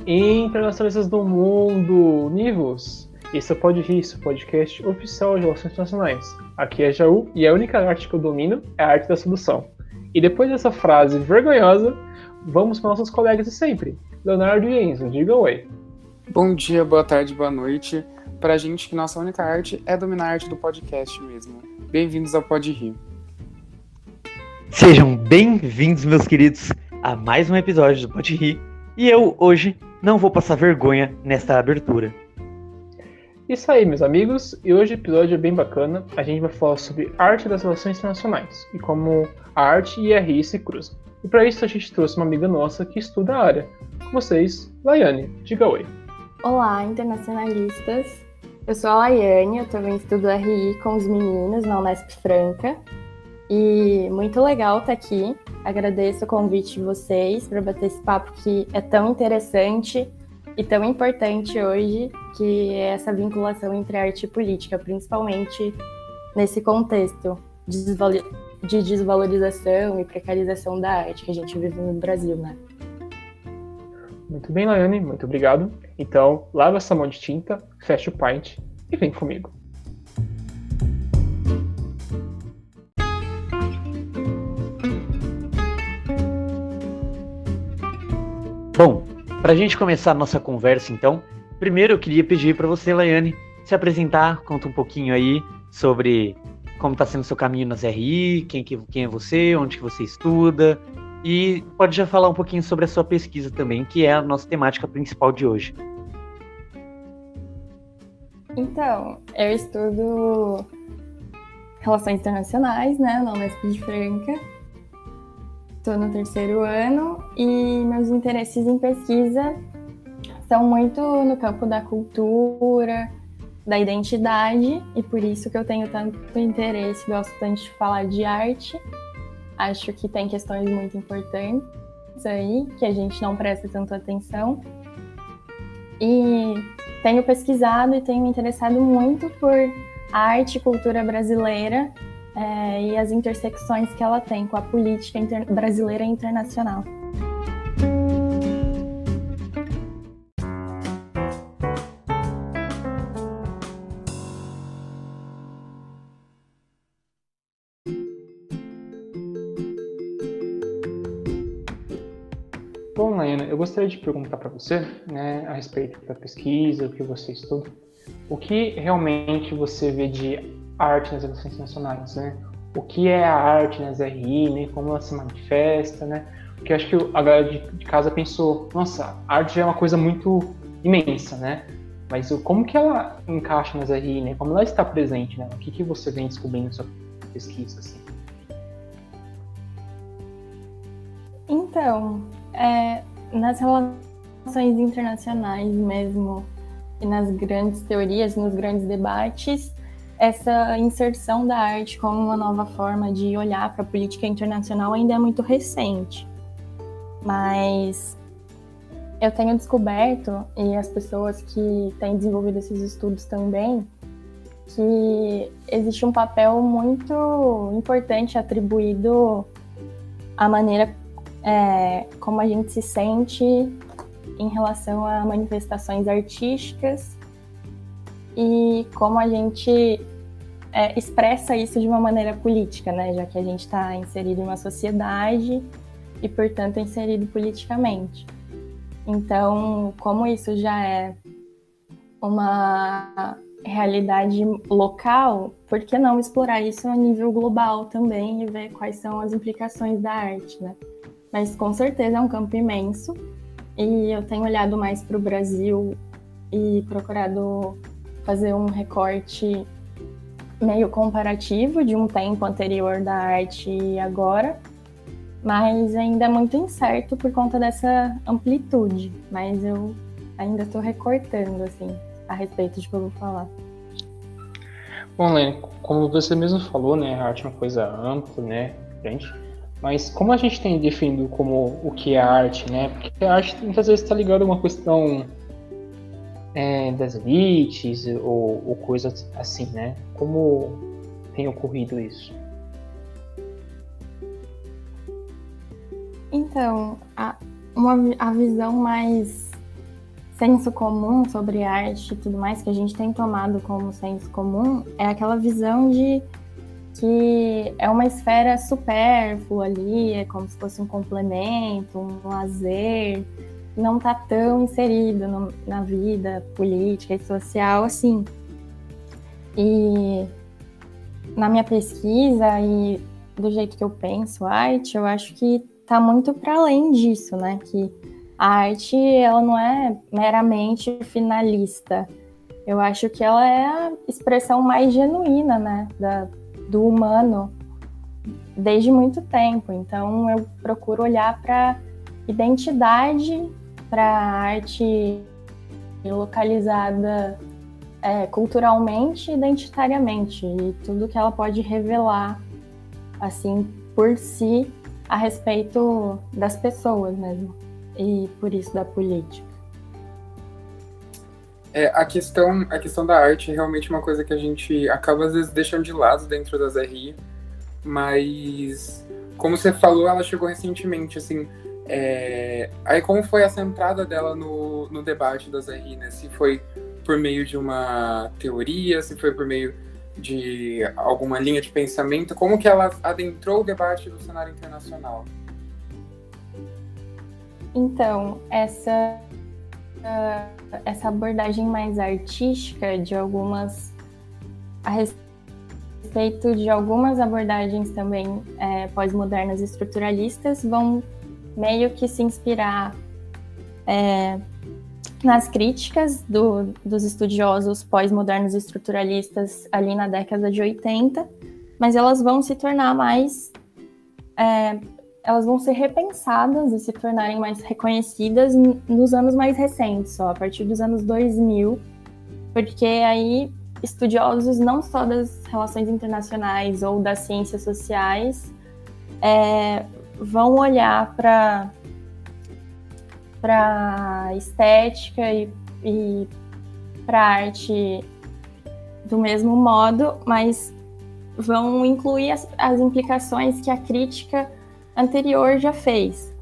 Internacionalistas do mundo, Nivos! Esse é o Pode Rir, seu podcast oficial de Relações Internacionais. Aqui é Jaú e a única arte que eu domino é a arte da sedução. E depois dessa frase vergonhosa, vamos para nossos colegas de sempre. Leonardo e Enzo, digam oi. Bom dia, boa tarde, boa noite. Pra gente que nossa única arte é dominar a arte do podcast mesmo. Bem-vindos ao Pode Rir. Sejam bem-vindos, meus queridos, a mais um episódio do Pode Rir. E eu, hoje, não vou passar vergonha nesta abertura. Isso aí, meus amigos, e hoje o episódio é bem bacana. A gente vai falar sobre arte das relações internacionais e como a arte e a RI se cruzam. E para isso a gente trouxe uma amiga nossa que estuda a área. Com vocês, Laiane, diga oi. Olá, internacionalistas. Eu sou a Laiane, eu também estudo RI com os meninos na Unesp Franca. E muito legal estar aqui. Agradeço o convite de vocês para bater esse papo que é tão interessante e tão importante hoje, que é essa vinculação entre arte e política, principalmente nesse contexto de desvalorização e precarização da arte que a gente vive no Brasil, né? Muito bem, Laiane, muito obrigado. Então, lava essa mão de tinta, fecha o pint e vem comigo. Bom, para a gente começar a nossa conversa, então, primeiro eu queria pedir para você, Laiane, se apresentar, conta um pouquinho aí sobre como está sendo o seu caminho nas RI, quem é você, onde que você estuda, e pode já falar um pouquinho sobre a sua pesquisa também, que é a nossa temática principal de hoje. Então, eu estudo Relações Internacionais, né, na Unesp de Franca. Estou no 3º ano e meus interesses em pesquisa são muito no campo da cultura, da identidade, e por isso que eu tenho tanto interesse, gosto tanto de falar de arte. Acho que tem questões muito importantes aí, que a gente não presta tanto atenção. E tenho pesquisado e tenho me interessado muito por arte e cultura brasileira, e as intersecções que ela tem com a política brasileira e internacional. Bom, Laiane, eu gostaria de perguntar para você, né, a respeito da pesquisa, o que você estuda, o que realmente você vê de arte nas relações internacionais, né? O que é a arte nas RI, né? Como ela se manifesta, né? Porque eu acho que a galera de casa pensou, nossa, a arte já é uma coisa muito imensa, né? Mas como que ela encaixa nas RI, né? Como ela está presente, né? O que você vem descobrindo na sua pesquisa, assim? Então, nas relações internacionais mesmo, e nas grandes teorias, nos grandes debates, essa inserção da arte como uma nova forma de olhar para a política internacional ainda é muito recente. Mas eu tenho descoberto, e as pessoas que têm desenvolvido esses estudos também, que existe um papel muito importante atribuído à maneira como a gente se sente em relação a manifestações artísticas e como a gente expressa isso de uma maneira política, né? Já que a gente está inserido em uma sociedade e, portanto, inserido politicamente. Então, como isso já é uma realidade local, por que não explorar isso a nível global também e ver quais são as implicações da arte, né? Mas, com certeza, é um campo imenso e eu tenho olhado mais para o Brasil e procurado fazer um recorte meio comparativo de um tempo anterior da arte e agora, mas ainda é muito incerto por conta dessa amplitude, mas eu ainda estou recortando, assim, a respeito de que eu vou falar. Bom, Laiane, como você mesmo falou, né, a arte é uma coisa ampla, né, grande, mas como a gente tem definido como o que é arte, né, porque a arte muitas vezes está ligada a uma questão das elites ou coisas assim, né? Como tem ocorrido isso? Então, a visão mais senso comum sobre arte e tudo mais, que a gente tem tomado como senso comum, é aquela visão de que é uma esfera supérflua ali, é como se fosse um complemento, um lazer, não está tão inserido na vida política e social assim. E na minha pesquisa e do jeito que eu penso arte, eu acho que está muito para além disso, né? Que a arte, ela não é meramente finalista. Eu acho que ela é a expressão mais genuína, né? Do humano desde muito tempo. Então eu procuro olhar para identidade, para arte localizada culturalmente e identitariamente, e tudo que ela pode revelar assim por si a respeito das pessoas mesmo, e por isso da política. A questão da arte é realmente uma coisa que a gente acaba, às vezes, deixando de lado dentro das RI, mas, como você falou, ela chegou recentemente, assim, aí como foi essa entrada dela no debate das RI, né? Se foi por meio de uma teoria, se foi por meio de alguma linha de pensamento, como que ela adentrou o debate do cenário internacional? Então, essa abordagem mais artística de algumas a respeito de algumas abordagens também pós-modernas e estruturalistas vão meio que se inspirar nas críticas dos estudiosos pós-modernos e estruturalistas ali na década de 80, mas elas vão se tornar mais elas vão ser repensadas e se tornarem mais reconhecidas nos anos mais recentes, só a partir dos anos 2000, porque aí estudiosos não só das relações internacionais ou das ciências sociais vão olhar para estética e para arte do mesmo modo, mas vão incluir as implicações que a crítica anterior já fez.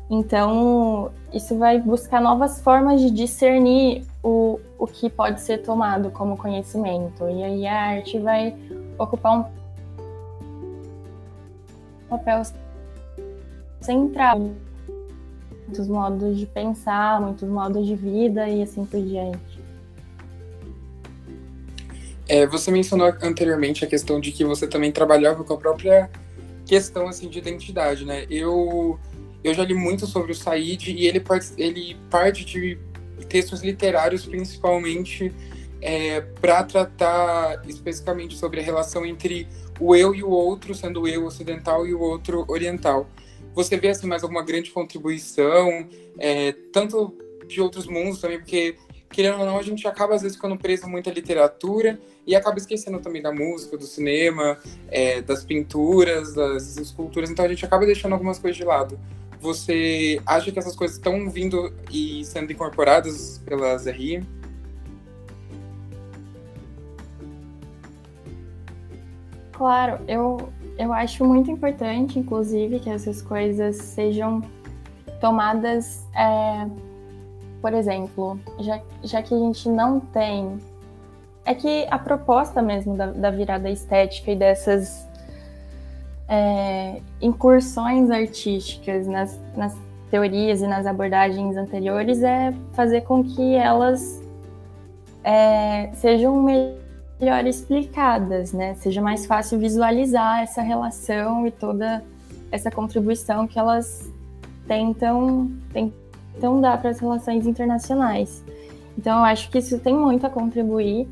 Então, isso vai buscar novas formas de discernir o que pode ser tomado como conhecimento. E aí a arte vai ocupar um papel central. Muitos modos de pensar, muitos modos de vida e assim por diante. Você mencionou anteriormente a questão de que você também trabalhava com a própria questão assim, de identidade, né? Eu já li muito sobre o Said e ele parte de textos literários, principalmente, para tratar especificamente sobre a relação entre o eu e o outro, sendo o eu ocidental e o outro oriental. Você vê assim, mais alguma grande contribuição, tanto de outros mundos também, porque, querendo ou não, a gente acaba às vezes ficando preso muito à literatura e acaba esquecendo também da música, do cinema, das pinturas, das esculturas, então a gente acaba deixando algumas coisas de lado. Você acha que essas coisas estão vindo e sendo incorporadas pelas RI? Claro, eu acho muito importante, inclusive, que essas coisas sejam tomadas, por exemplo, já que a gente não tem... É que a proposta mesmo da virada estética e dessas incursões artísticas nas teorias e nas abordagens anteriores é fazer com que elas sejam melhor explicadas, né? Seja mais fácil visualizar essa relação e toda essa contribuição que elas tentam dar para as relações internacionais. Então, eu acho que isso tem muito a contribuir,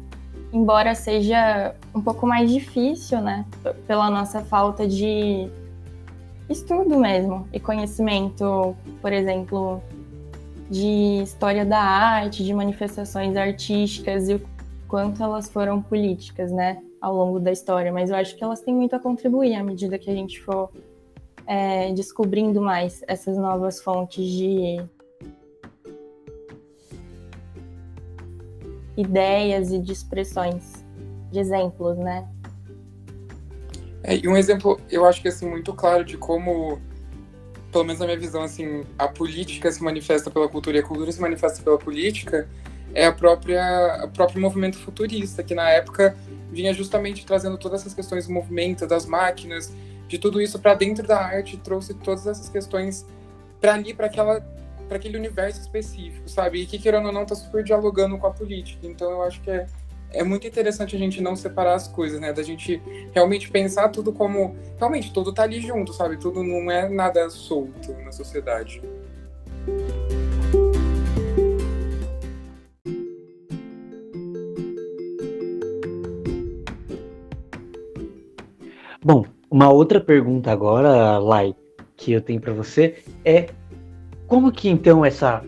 embora seja um pouco mais difícil, né? Pela nossa falta de estudo mesmo e conhecimento, por exemplo, de história da arte, de manifestações artísticas e o quanto elas foram políticas, né, ao longo da história. Mas eu acho que elas têm muito a contribuir à medida que a gente for descobrindo mais essas novas fontes de ideias e de expressões, de exemplos, né? E um exemplo, eu acho que assim, muito claro de como pelo menos na minha visão, assim, a política se manifesta pela cultura e a cultura se manifesta pela política, é o próprio movimento futurista, que na época vinha justamente trazendo todas essas questões do movimento, das máquinas, de tudo isso para dentro da arte, trouxe todas essas questões para ali, para aquele universo específico, sabe? E que, querendo ou não, tá super dialogando com a política. Então eu acho que é muito interessante a gente não separar as coisas, né? Da gente realmente pensar tudo como... Realmente, tudo tá ali junto, sabe? Tudo não é nada solto na sociedade. Bom, uma outra pergunta agora, Lai, que eu tenho para você é como que então essa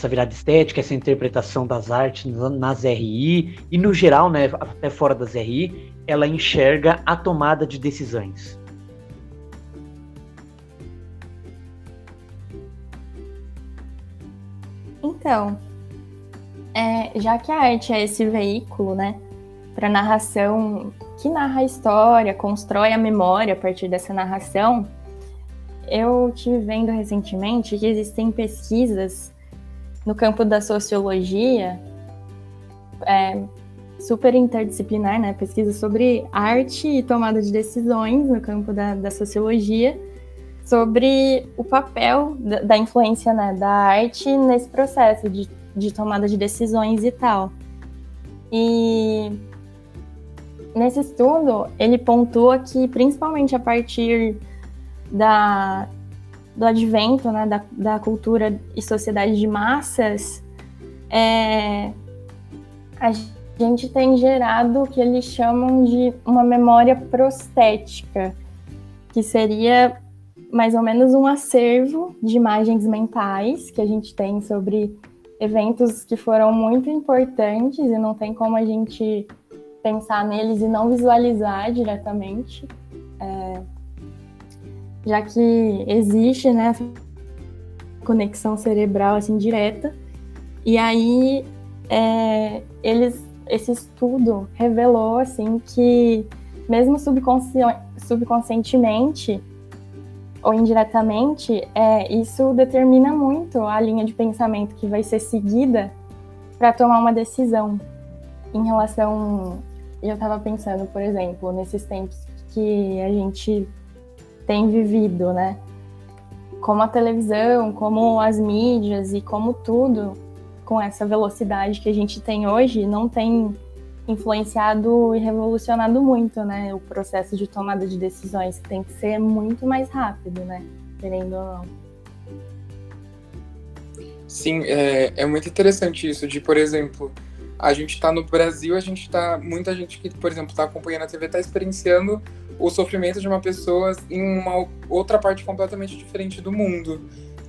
virada estética, essa interpretação das artes nas RI e no geral, né, até fora das RI, ela enxerga a tomada de decisões? Então, já que a arte é esse veículo, né, para narração que narra a história, constrói a memória a partir dessa narração, eu estive vendo recentemente que existem pesquisas no campo da sociologia, super interdisciplinar, né? Pesquisa sobre arte e tomada de decisões no campo da sociologia, sobre o papel da influência, né, da arte nesse processo de tomada de decisões e tal. E nesse estudo, ele pontua que, principalmente a partir do advento, né, da cultura e sociedade de massas, a gente tem gerado o que eles chamam de uma memória prostética, que seria mais ou menos um acervo de imagens mentais que a gente tem sobre eventos que foram muito importantes e não tem como a gente pensar neles e não visualizar diretamente, já que existe, né, conexão cerebral assim direta. E aí esse estudo revelou assim que mesmo subconscientemente ou indiretamente, isso determina muito a linha de pensamento que vai ser seguida para tomar uma decisão em relação. Eu estava pensando, por exemplo, nesses tempos que a gente tem vivido, né? Como a televisão, como as mídias e como tudo, com essa velocidade que a gente tem hoje, não tem influenciado e revolucionado muito, né? O processo de tomada de decisões, que tem que ser muito mais rápido, né? Querendo ou não. Sim, é muito interessante isso de, por exemplo, a gente está no Brasil, muita gente que, por exemplo, está acompanhando a TV está experienciando o sofrimento de uma pessoa em uma outra parte completamente diferente do mundo.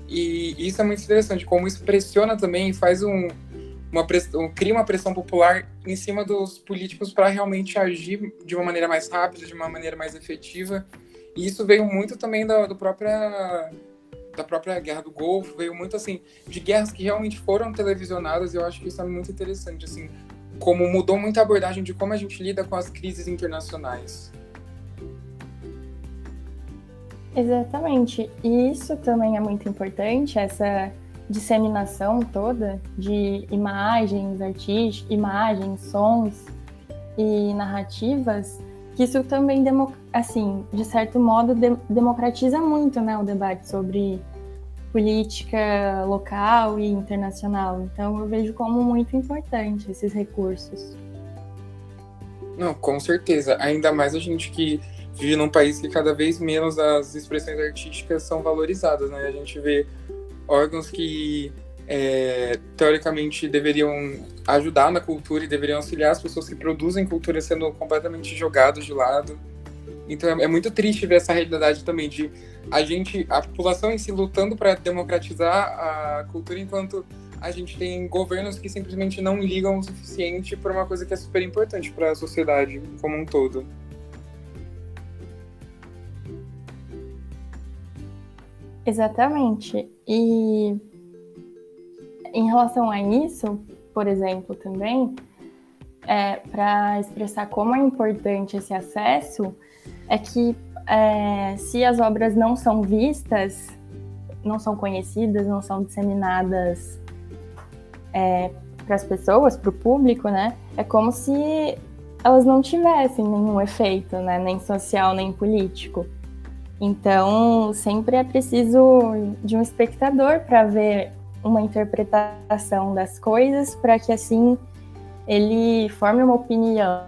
E isso é muito interessante, como isso pressiona também e faz cria uma pressão popular em cima dos políticos para realmente agir de uma maneira mais rápida, de uma maneira mais efetiva. E isso veio muito também da própria Guerra do Golfo, veio muito assim de guerras que realmente foram televisionadas. E eu acho que isso é muito interessante, assim, como mudou muito a abordagem de como a gente lida com as crises internacionais. Exatamente, e isso também é muito importante, essa disseminação toda de imagens artísticas, imagens, sons e narrativas, que isso também, assim, de certo modo, democratiza muito, né, o debate sobre política local e internacional. Então eu vejo como muito importante esses recursos. Não, com certeza, ainda mais a gente que vive num país que cada vez menos as expressões artísticas são valorizadas, né? A gente vê órgãos que teoricamente deveriam ajudar na cultura e deveriam auxiliar as pessoas que produzem cultura sendo completamente jogados de lado. Então é muito triste ver essa realidade também de a população em si lutando para democratizar a cultura, enquanto a gente tem governos que simplesmente não ligam o suficiente para uma coisa que é super importante para a sociedade como um todo. Exatamente. E em relação a isso, por exemplo, também, para expressar como é importante esse acesso, é que se as obras não são vistas, não são conhecidas, não são disseminadas para as pessoas, para o público, né? É como se elas não tivessem nenhum efeito, né? Nem social, nem político. Então, sempre é preciso de um espectador para ver uma interpretação das coisas, para que assim ele forme uma opinião,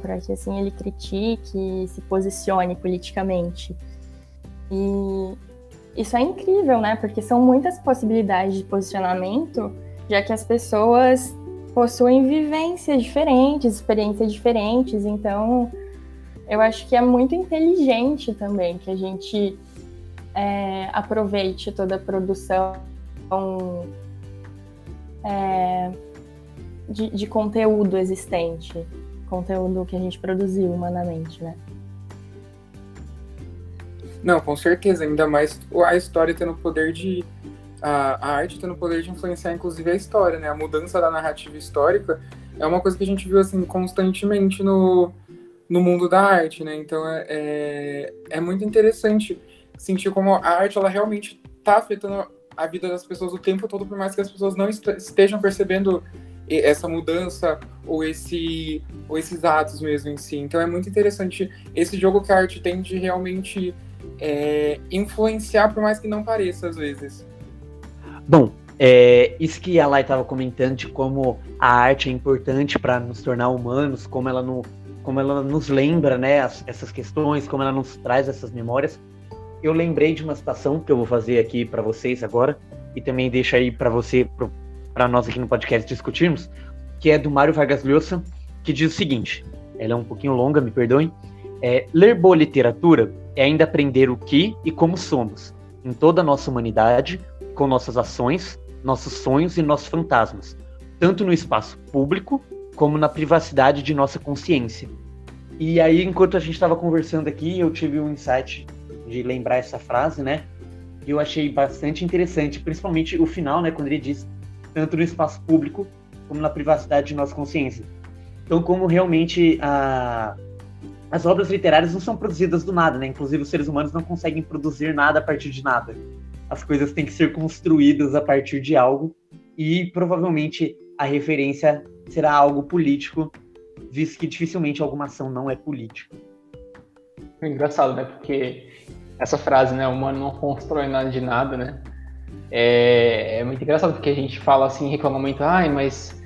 para que assim ele critique, se posicione politicamente. E isso é incrível, né? Porque são muitas possibilidades de posicionamento, já que as pessoas possuem vivências diferentes, experiências diferentes. Então, eu acho que é muito inteligente também que a gente aproveite toda a produção de conteúdo existente, conteúdo que a gente produziu humanamente, né? Não, com certeza, ainda mais a história tendo o poder de... A arte tendo o poder de influenciar, inclusive, a história, né? A mudança da narrativa histórica é uma coisa que a gente viu, assim, constantemente no mundo da arte, né? Então, é muito interessante sentir como a arte, ela realmente está afetando a vida das pessoas o tempo todo, por mais que as pessoas não estejam percebendo essa mudança ou esses atos mesmo em si. Então, é muito interessante esse jogo que a arte tem de realmente influenciar, por mais que não pareça, às vezes. Bom, isso que a Lai estava comentando de como a arte é importante para nos tornar humanos, como ela nos lembra, né, essas questões, como ela nos traz essas memórias. Eu lembrei de uma citação que eu vou fazer aqui para vocês agora, e também deixo aí para nós aqui no podcast discutirmos, que é do Mário Vargas Llosa, que diz o seguinte, ela é um pouquinho longa, me perdoem, ler boa literatura é ainda aprender o que e como somos, em toda a nossa humanidade, com nossas ações, nossos sonhos e nossos fantasmas, tanto no espaço público como na privacidade de nossa consciência. E aí, enquanto a gente estava conversando aqui, eu tive um insight de lembrar essa frase, né? E eu achei bastante interessante, principalmente o final, né? Quando ele diz, tanto no espaço público como na privacidade de nossa consciência. Então, como realmente as obras literárias não são produzidas do nada, né? Inclusive, os seres humanos não conseguem produzir nada a partir de nada. As coisas têm que ser construídas a partir de algo, e provavelmente a referência será algo político, visto que dificilmente alguma ação não é política. É engraçado, né? Porque essa frase, né? O humano não constrói nada de nada, né? É muito engraçado, porque a gente fala assim, reclama muito, mas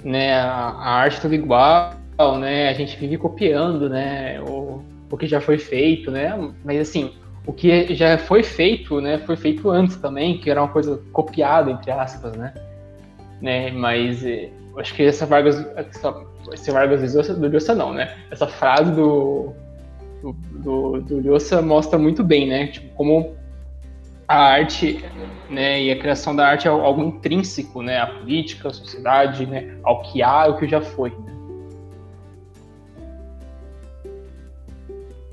né, a arte é tudo igual, né? A gente vive copiando, né? O que já foi feito, né? Mas assim, o que já foi feito, né? Foi feito antes também, que era uma coisa copiada, entre aspas, né? Mas eu acho que esse Vargas Llosa, do Llosa não, né? Essa frase do Llosa mostra muito bem, né? Tipo, como a arte, né, e a criação da arte é algo intrínseco, né? À política, à sociedade, né? Ao que há e ao que já foi, né?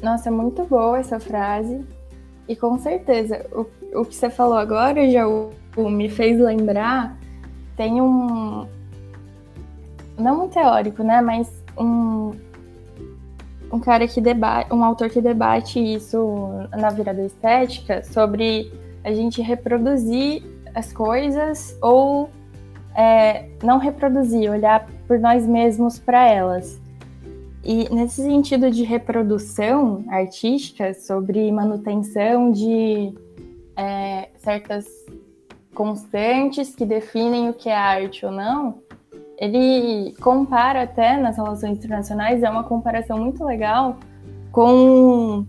Nossa, muito boa essa frase. E com certeza, o que você falou agora já me fez lembrar, tem não um teórico, né, mas um cara que debate, um autor que debate isso na Virada Estética, sobre a gente reproduzir as coisas ou não reproduzir, olhar por nós mesmos para elas. E nesse sentido de reprodução artística, sobre manutenção de certas constantes que definem o que é arte ou não, ele compara até nas relações internacionais, é uma comparação muito legal com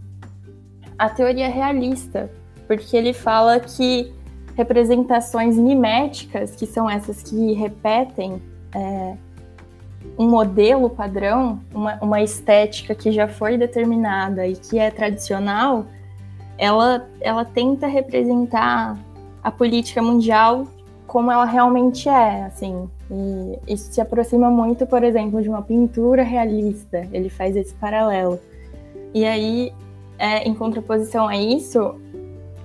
a teoria realista, porque ele fala que representações miméticas, que são essas que repetem um modelo padrão, uma estética que já foi determinada e que é tradicional, ela tenta representar a política mundial como ela realmente é, assim. E isso se aproxima muito, por exemplo, de uma pintura realista. Ele faz esse paralelo. E aí, em contraposição a isso,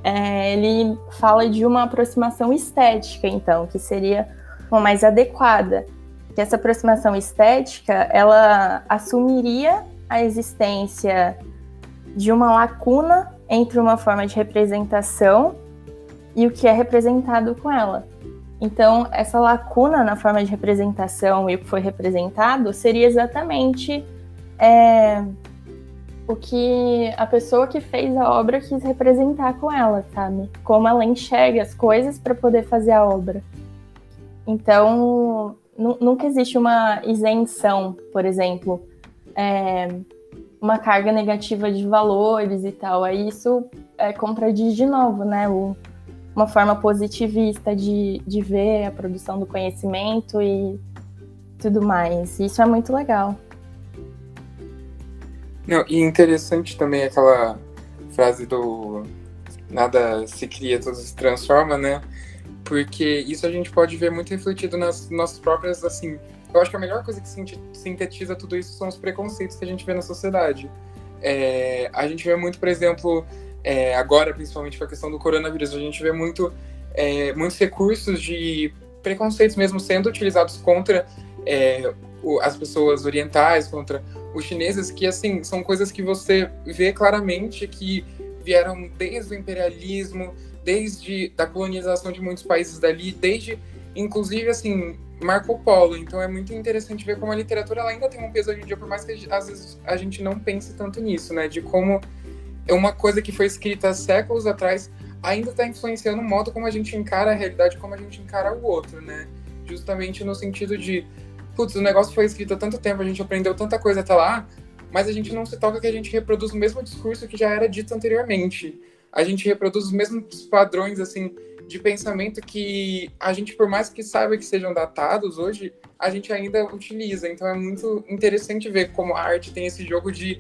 ele fala de uma aproximação estética, então, que seria uma mais adequada. Que essa aproximação estética, ela assumiria a existência de uma lacuna entre uma forma de representação e o que é representado com ela. Então, essa lacuna na forma de representação e o que foi representado seria exatamente o que a pessoa que fez a obra quis representar com ela, sabe? Como ela enxerga as coisas para poder fazer a obra. Então, nunca existe uma isenção, por exemplo, uma carga negativa de valores e tal. Aí isso contradiz de novo, né? Uma forma positivista de ver a produção do conhecimento e tudo mais. Isso é muito legal. Não, e interessante também aquela frase do nada se cria, tudo se transforma, né? Porque isso a gente pode ver muito refletido nas nossas próprias, assim... Eu acho que a melhor coisa que sintetiza tudo isso são os preconceitos que a gente vê na sociedade. A gente vê muito, por exemplo, agora, principalmente com a questão do coronavírus, a gente vê muitos recursos de preconceitos mesmo sendo utilizados contra as pessoas orientais, contra os chineses, que, assim, são coisas que você vê claramente que vieram desde o imperialismo, desde da colonização de muitos países dali, desde, inclusive, assim, Marco Polo. Então é muito interessante ver como a literatura ela ainda tem um peso hoje em dia, por mais que às vezes a gente não pense tanto nisso, né? De como uma coisa que foi escrita séculos atrás ainda está influenciando o modo como a gente encara a realidade, como a gente encara o outro, né? Justamente no sentido de, putz, o negócio foi escrito há tanto tempo, a gente aprendeu tanta coisa até lá, mas a gente não se toca que a gente reproduz o mesmo discurso que já era dito anteriormente. A gente reproduz os mesmos padrões, assim, de pensamento que a gente, por mais que saiba que sejam datados hoje, a gente ainda utiliza. Então é muito interessante ver como a arte tem esse jogo de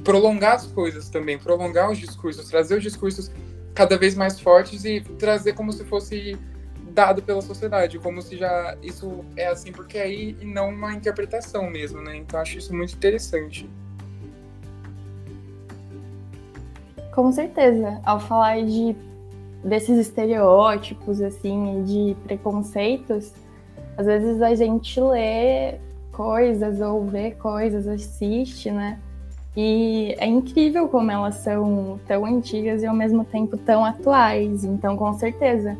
prolongar as coisas também, prolongar os discursos, trazer os discursos cada vez mais fortes e trazer como se fosse dado pela sociedade, como se já isso é assim porque é aí e não uma interpretação mesmo, né? Então acho isso muito interessante. Com certeza. Ao falar desses estereótipos, assim, de preconceitos, às vezes a gente lê coisas ou vê coisas, assiste, né? E é incrível como elas são tão antigas e ao mesmo tempo tão atuais. Então, com certeza,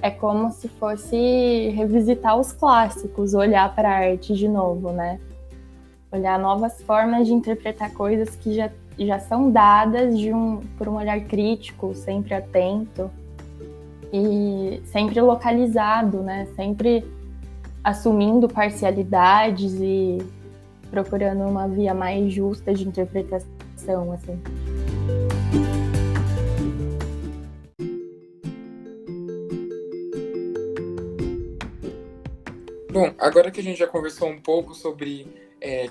é como se fosse revisitar os clássicos, olhar para a arte de novo, né? Olhar novas formas de interpretar coisas que já são dadas por um olhar crítico, sempre atento e sempre localizado, né? Sempre assumindo parcialidades e procurando uma via mais justa de interpretação, assim. Bom, agora que a gente já conversou um pouco sobre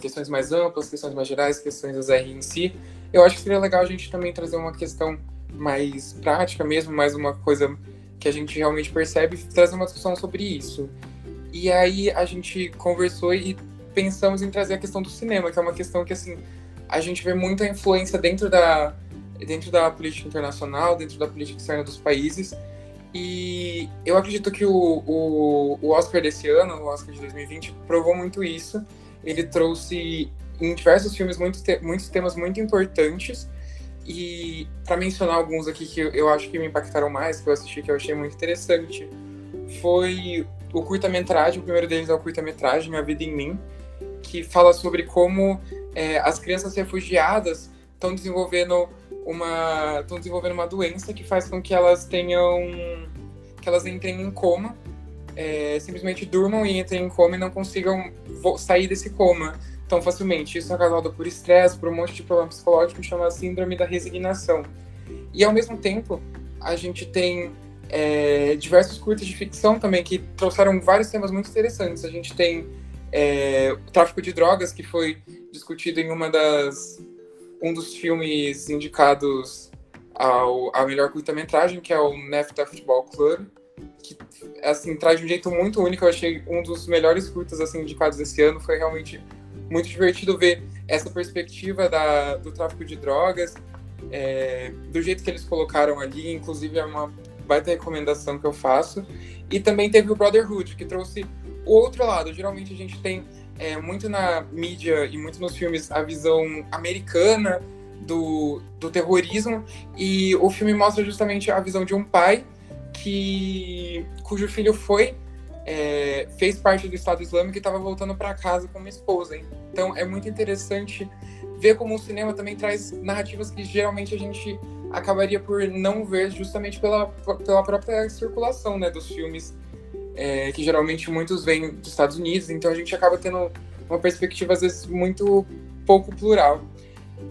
questões mais amplas, questões mais gerais, questões das R em si, eu acho que seria legal a gente também trazer uma questão mais prática mesmo, mais uma coisa que a gente realmente percebe, trazer uma discussão sobre isso. E aí a gente conversou e pensamos em trazer a questão do cinema, que é uma questão que, assim, a gente vê muita influência dentro da política internacional, dentro da política externa dos países. E eu acredito que o Oscar desse ano, o Oscar de 2020, provou muito isso. Ele trouxe em diversos filmes muitos temas muito importantes. E para mencionar alguns aqui que eu acho que me impactaram mais, que eu assisti, que eu achei muito interessante, foi o curta-metragem. O primeiro deles é o curta-metragem A Vida em Mim, que fala sobre como as crianças refugiadas estão desenvolvendo uma doença que faz com que elas entrem em coma, simplesmente durmam e entrem em coma e não consigam sair desse coma tão facilmente. Isso é causado por estresse, por um monte de problema psicológico, que chama síndrome da resignação. E ao mesmo tempo, a gente tem diversos curtas de ficção também que trouxeram vários temas muito interessantes. A gente tem o tráfico de drogas, que foi discutido em um dos filmes indicados ao melhor curta-metragem, que é o NAFTA Football Club, que, assim, traz de um jeito muito único. Eu achei um dos melhores curtas, assim, indicados esse ano. Foi realmente muito divertido ver essa perspectiva do tráfico de drogas, do jeito que eles colocaram ali. Inclusive, é uma baita recomendação que eu faço. E também teve o Brotherhood, que trouxe o outro lado. Geralmente a gente tem muito na mídia e muito nos filmes a visão americana do terrorismo, e o filme mostra justamente a visão de um pai cujo filho fez parte do Estado Islâmico e estava voltando para casa com uma esposa. Então é muito interessante ver como o cinema também traz narrativas que geralmente a gente acabaria por não ver, justamente pela própria circulação, né, dos filmes, que geralmente muitos vêm dos Estados Unidos, então a gente acaba tendo uma perspectiva às vezes muito pouco plural.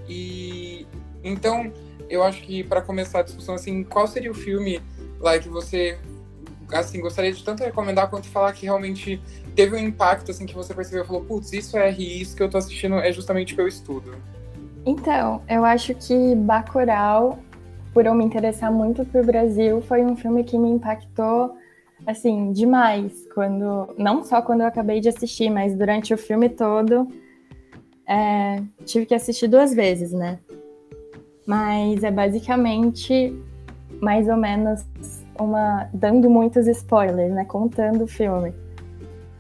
E então eu acho que, para começar a discussão, assim, qual seria o filme lá que você, assim, gostaria de tanto recomendar quanto falar que realmente teve um impacto, assim, que você percebeu e falou, putz, isso é RI, isso que eu tô assistindo é justamente o que eu estudo? Então, eu acho que Bacurau, por eu me interessar muito pro Brasil, foi um filme que me impactou, assim, demais, não só quando eu acabei de assistir, mas durante o filme todo. Tive que assistir 2 vezes, né? Mas é basicamente, mais ou menos, dando muitos spoilers, né? Contando o filme.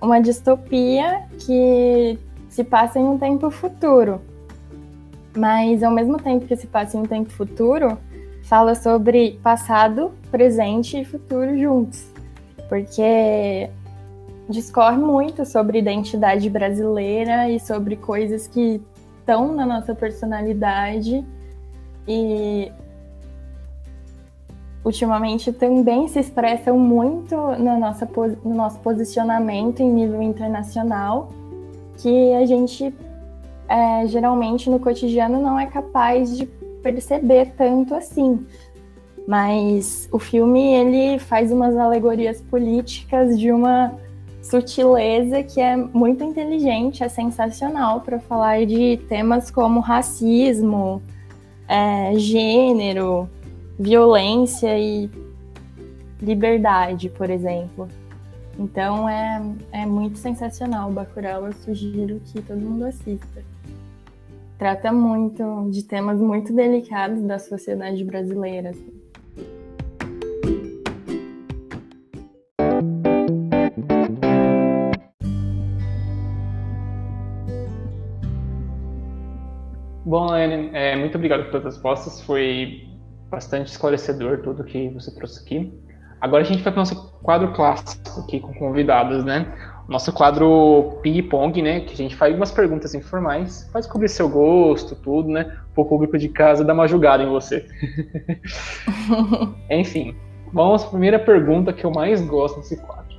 Uma distopia que se passa em um tempo futuro. Mas, ao mesmo tempo que se passa em um tempo futuro, fala sobre passado, presente e futuro juntos. Porque discorre muito sobre identidade brasileira e sobre coisas que estão na nossa personalidade e ultimamente também se expressam muito no nosso posicionamento em nível internacional, que a gente geralmente no cotidiano não é capaz de perceber tanto assim. Mas o filme, ele faz umas alegorias políticas de uma sutileza que é muito inteligente, é sensacional para falar de temas como racismo, gênero, violência e liberdade, por exemplo. Então é muito sensacional o Bacurau, eu sugiro que todo mundo assista. Trata muito de temas muito delicados da sociedade brasileira, assim. Bom, Laiane, muito obrigado pelas respostas, foi bastante esclarecedor tudo que você trouxe aqui. Agora a gente vai para o nosso quadro clássico aqui com convidados, né? Nosso quadro ping-pong, né? Que a gente faz umas perguntas informais, faz cobrir seu gosto, tudo, né? Para o público de casa dar uma julgada em você. Enfim, vamos à primeira pergunta que eu mais gosto nesse quadro.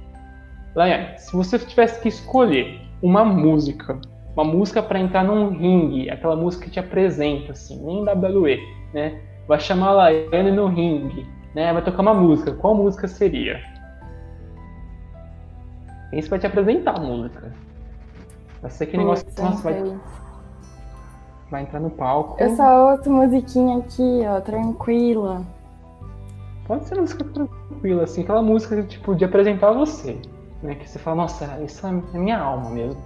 Laiane, se você tivesse que escolher uma música para entrar num ringue, aquela música que te apresenta, assim, nem WWE, né? Vai chamar a Laiane no ringue, né? Vai tocar uma música. Qual música seria? Isso vai te apresentar a música. Vai ser aquele negócio que vai entrar no palco. Eu só ouço musiquinha aqui, ó, tranquila. Pode ser música tranquila, assim, aquela música tipo, de apresentar você, né? Que você fala, nossa, isso é minha alma mesmo.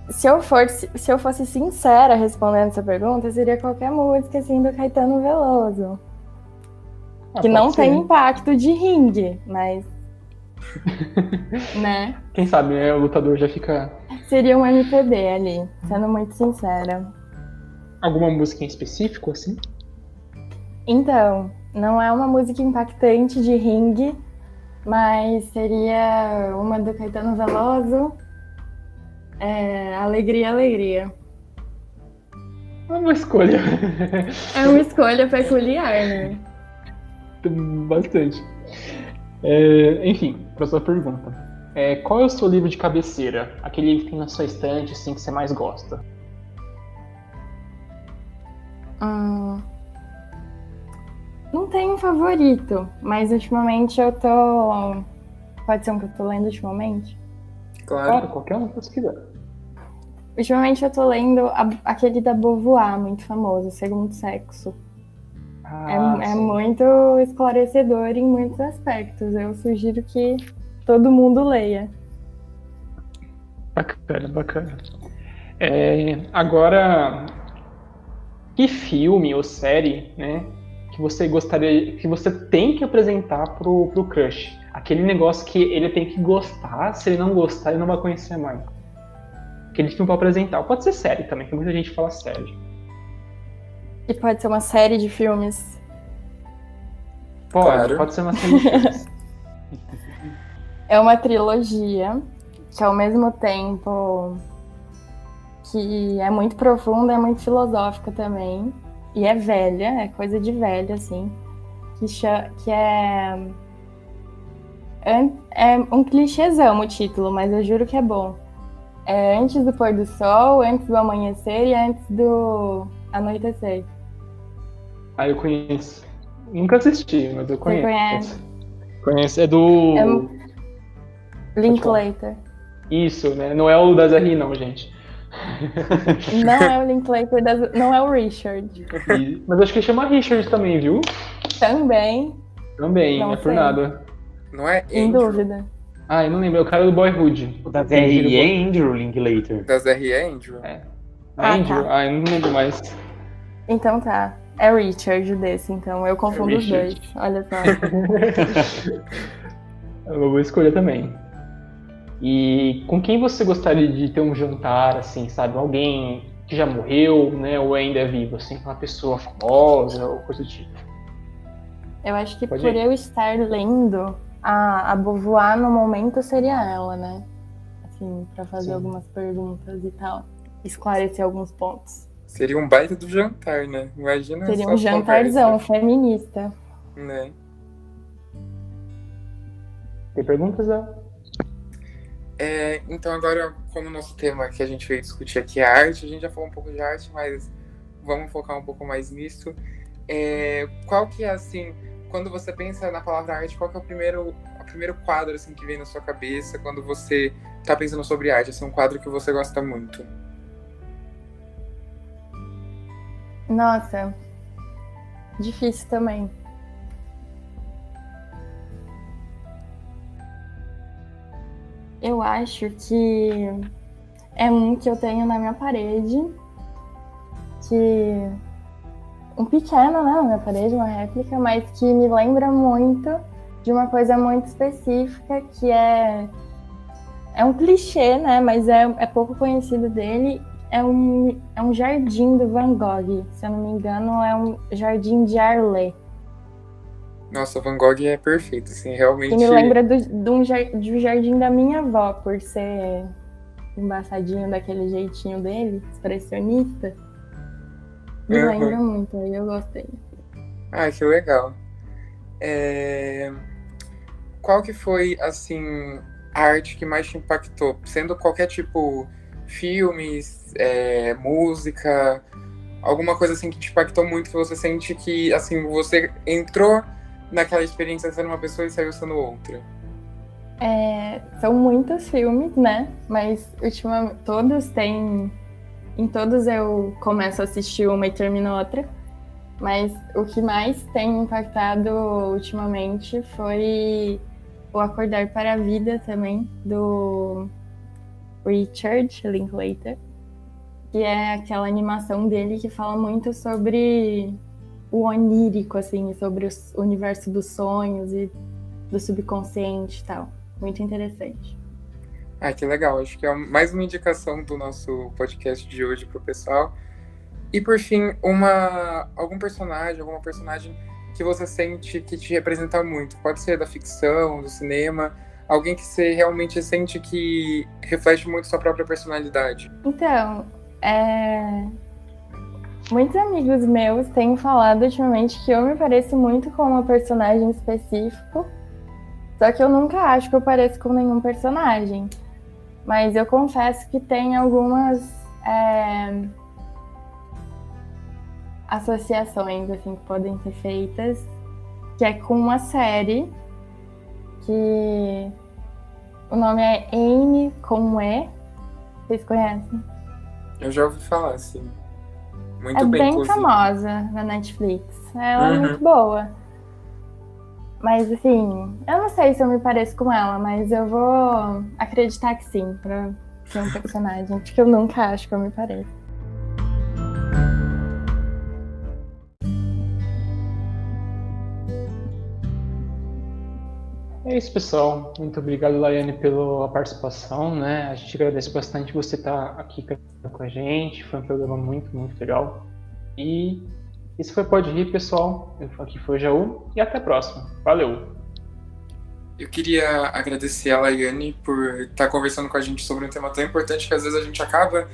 Se eu fosse sincera respondendo essa pergunta, seria qualquer música assim do Caetano Veloso. Que não tem impacto de ringue, mas né? Quem sabe, né? O lutador já fica... Seria um MPB ali, sendo muito sincera. Alguma música em específico, assim? Então, não é uma música impactante de ringue, mas seria uma do Caetano Veloso, Alegria, Alegria. É uma escolha. É uma escolha peculiar, né? Bastante. Enfim, para sua pergunta. Qual é o seu livro de cabeceira? Aquele livro que tem na sua estante, assim, que você mais gosta? Não tenho um favorito, mas ultimamente eu tô... Pode ser um que eu tô lendo ultimamente? Claro, qualquer um que você quiser. Ultimamente eu tô lendo aquele da Beauvoir, muito famoso, Segundo Sexo. É muito esclarecedor em muitos aspectos. Eu sugiro que todo mundo leia. Bacana. Agora, que filme ou série, né, que você gostaria, que você tem que apresentar pro crush? Aquele negócio que ele tem que gostar, se ele não gostar, ele não vai conhecer mais. aquele filme para apresentar. Pode ser série também, que muita gente fala série. E pode ser uma série de filmes. Pode ser uma série de filmes. É uma trilogia que, ao mesmo tempo que é muito profunda, é muito filosófica também. E é velha, é coisa de velho, assim. Que é um clichêzão o título, mas eu juro que é bom. É Antes do Pôr do Sol, Antes do Amanhecer e Antes do Anoitecer. Eu conheço. Nunca assisti, mas eu conheço. Você conhece? Conheço. É do... Linklater. Isso, né? Não é o das RI, não, gente. Não é o Linklater, não é o Richard. Mas acho que chama Richard também, viu? Também. Também, Não é por sei. nada. Não é Em Andrew? dúvida. Eu não lembro, é o cara do Boyhood. O da RE é Andrew Linklater. Das RE é Andrew? Andrew? Tá. Eu não lembro mais. Então tá. É Richard desse, então. Eu confundo os dois. Richard. Olha só. É uma boa escolha também. E com quem você gostaria de ter um jantar, assim, sabe? Alguém que já morreu, né? Ou ainda é vivo, assim, uma pessoa famosa ou coisa do tipo. Eu acho que Pode por ir. eu estar lendo, a Beauvoir no momento seria ela, né? Assim, pra fazer Sim. algumas perguntas e tal. Esclarecer alguns pontos. Seria um baita do jantar, né? Imagina Seria essa um jantarzão feminista. conversa, né? Tem perguntas, Zé? Então agora, como o nosso tema que a gente veio discutir aqui é arte, a gente já falou um pouco de arte, mas vamos focar um pouco mais nisso. Qual que é, assim, quando você pensa na palavra arte, qual que é o primeiro quadro, assim, que vem na sua cabeça quando você tá pensando sobre arte? Assim, um quadro que você gosta muito. Nossa, difícil também. Eu acho que é um que eu tenho na minha parede, que um pequeno, né, na minha parede, uma réplica, mas que me lembra muito de uma coisa muito específica, que é um clichê, né, mas é pouco conhecido dele. É um jardim do Van Gogh, se eu não me engano, é um jardim de Arles. Nossa, Van Gogh é perfeito, assim, realmente... E me lembra do jardim da minha avó, por ser embaçadinho daquele jeitinho dele, expressionista. Me lembra muito, aí eu gostei. Ah, que legal. Qual que foi, assim, a arte que mais te impactou? Sendo qualquer tipo, filmes, música, alguma coisa assim que te impactou muito, que você sente que, assim, você entrou naquela experiência sendo uma pessoa e saiu sendo outra. São muitos filmes, né? Mas em todos eu começo a assistir uma e termino outra. Mas o que mais tem impactado ultimamente foi o Acordar para a Vida também, do Richard Linklater, que é aquela animação dele que fala muito sobre o onírico, assim, sobre o universo dos sonhos e do subconsciente e tal. Muito interessante. Ah, que legal. Acho que é mais uma indicação do nosso podcast de hoje pro pessoal. E por fim, alguma personagem que você sente que te representa muito. Pode ser da ficção, do cinema, alguém que você realmente sente que reflete muito sua própria personalidade. Então, muitos amigos meus têm falado ultimamente que eu me pareço muito com uma personagem específico, só que eu nunca acho que eu pareço com nenhum personagem. Mas eu confesso que tem algumas associações assim, que podem ser feitas, que é com uma série que o nome é Amy com E. Vocês conhecem? Eu já ouvi falar, assim. Muito É bem inclusive. famosa na Netflix. Ela é muito boa. Mas, assim, eu não sei se eu me pareço com ela, mas eu vou acreditar que sim, pra ser um personagem, porque eu nunca acho que eu me pareço. É isso, pessoal. Muito obrigado, Laiane, pela participação, né? A gente agradece bastante você estar aqui com a gente. Foi um programa muito, muito legal. E esse foi o Pode Rir, pessoal. Aqui foi o Jaú e até a próxima. Valeu! Eu queria agradecer a Laiane por estar conversando com a gente sobre um tema tão importante que às vezes a gente acaba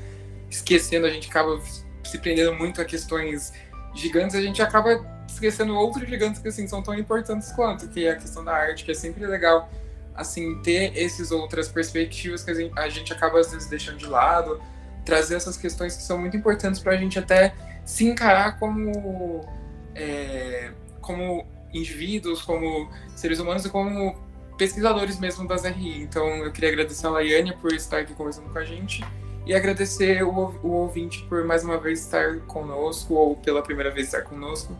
esquecendo, a gente acaba se prendendo muito a questões gigantes, a gente acaba esquecendo outros gigantes que assim são tão importantes quanto, que é a questão da arte, que é sempre legal assim ter essas outras perspectivas que a gente acaba às vezes deixando de lado, trazer essas questões que são muito importantes para a gente até se encarar como indivíduos, como seres humanos e como pesquisadores mesmo das RI. Então eu queria agradecer a Laiane por estar aqui conversando com a gente e agradecer o ouvinte por mais uma vez estar conosco, ou pela primeira vez estar conosco,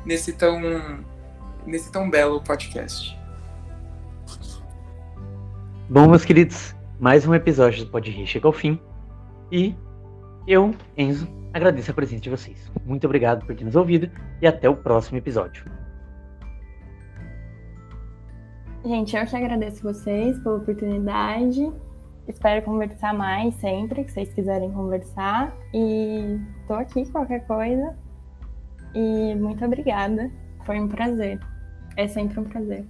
nesse tão belo podcast. Bom, meus queridos, mais um episódio do Pode Rir chega ao fim. E eu, Enzo, agradeço a presença de vocês. Muito obrigado por ter nos ouvido e até o próximo episódio. Gente, eu que agradeço vocês pela oportunidade. Espero conversar mais sempre que vocês quiserem conversar. E tô aqui, qualquer coisa. E muito obrigada. Foi um prazer. É sempre um prazer.